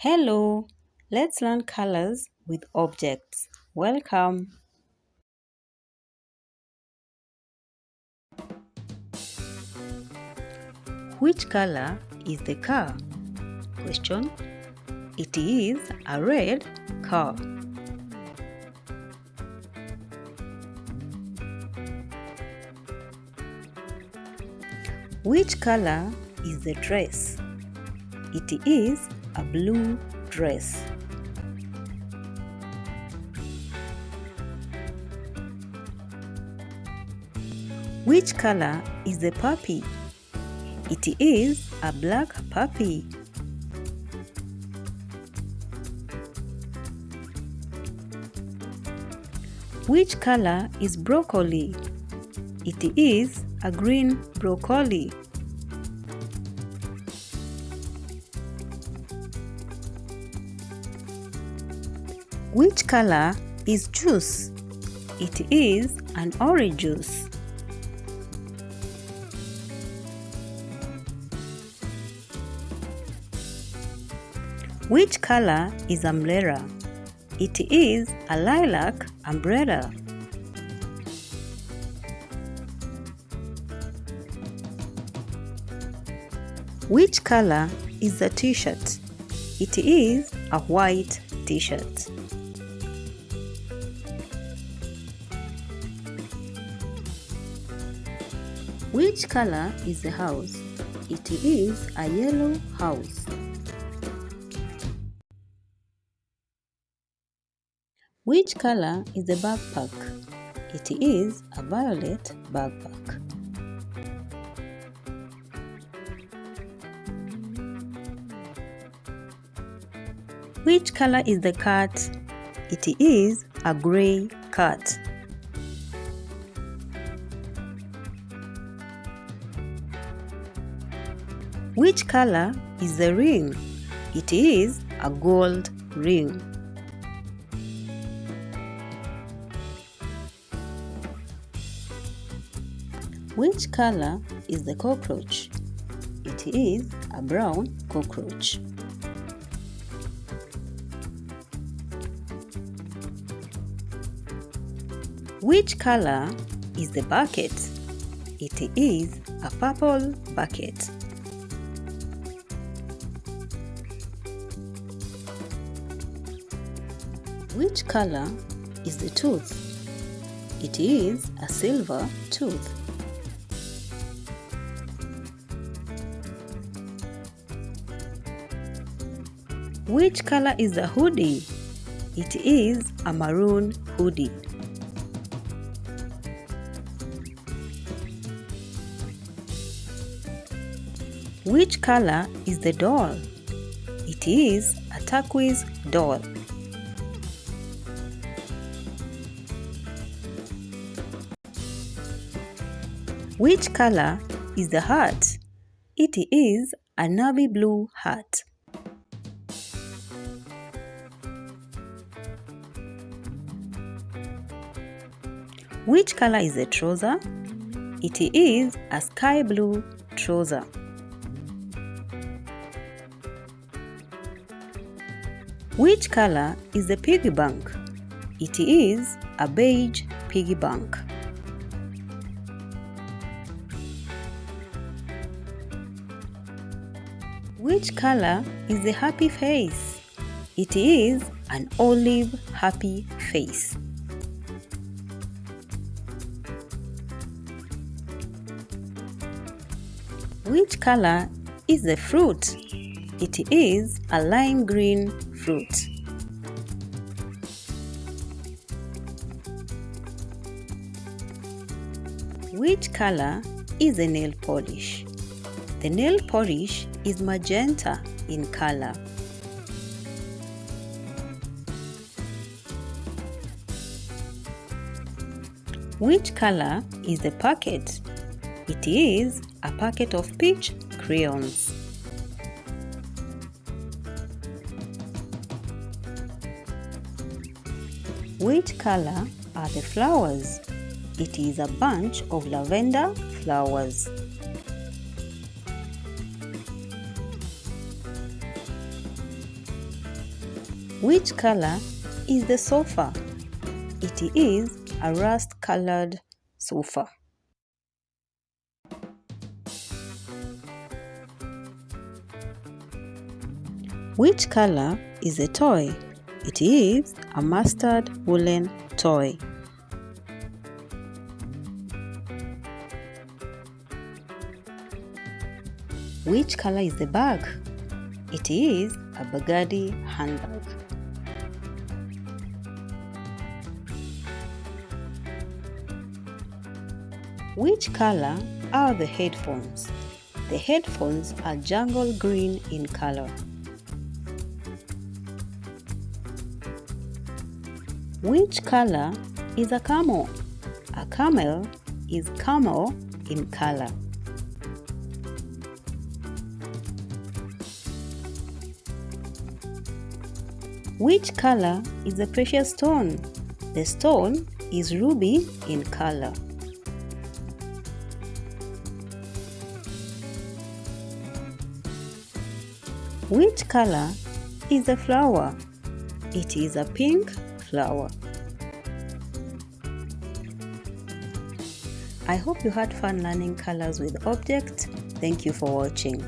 Hello, let's learn colors with objects. Welcome. Which color is the car? Question. It is a red car. Which color is the dress? It is a blue dress. Which color is the puppy? It is a black puppy. Which color is broccoli? It is a green broccoli. Which color is juice? It is an orange juice. Which color is umbrella? It is a lilac umbrella. Which color is the t-shirt? It is a white t-shirt. Which color is the house? It is a yellow house. Which color is the backpack? It is a violet backpack. Which color is the cat? It is a gray cat. Which color is the ring? It is a gold ring. Which color is the cockroach? It is a brown cockroach. Which color is the bucket? It is a purple bucket. Which color is the tooth? It is a silver tooth. Which color is the hoodie? It is a maroon hoodie. Which color is the doll? It is a turquoise doll. Which color is the hat? It is a navy blue hat. Which color is the trouser? It is a sky blue trouser. Which color is the piggy bank? It is a beige piggy bank. Which color is the happy face? It is an olive happy face. Which color is the fruit? It is a lime green fruit. Which color is the nail polish? The nail polish is magenta in color. Which color is the packet? It is a packet of peach crayons. Which color are the flowers? It is a bunch of lavender flowers. Which color is the sofa? It is a rust-colored sofa. Which color is the toy? It is a mustard woolen toy. Which color is the bag? It is a burgundy handbag. Which color are the headphones? The headphones are jungle green in color. Which color is a camel? A camel is camel in color. Which color is the precious stone? The stone is ruby in color. Which color is the flower? It is a pink flower. I hope you had fun learning colors with objects. Thank you for watching.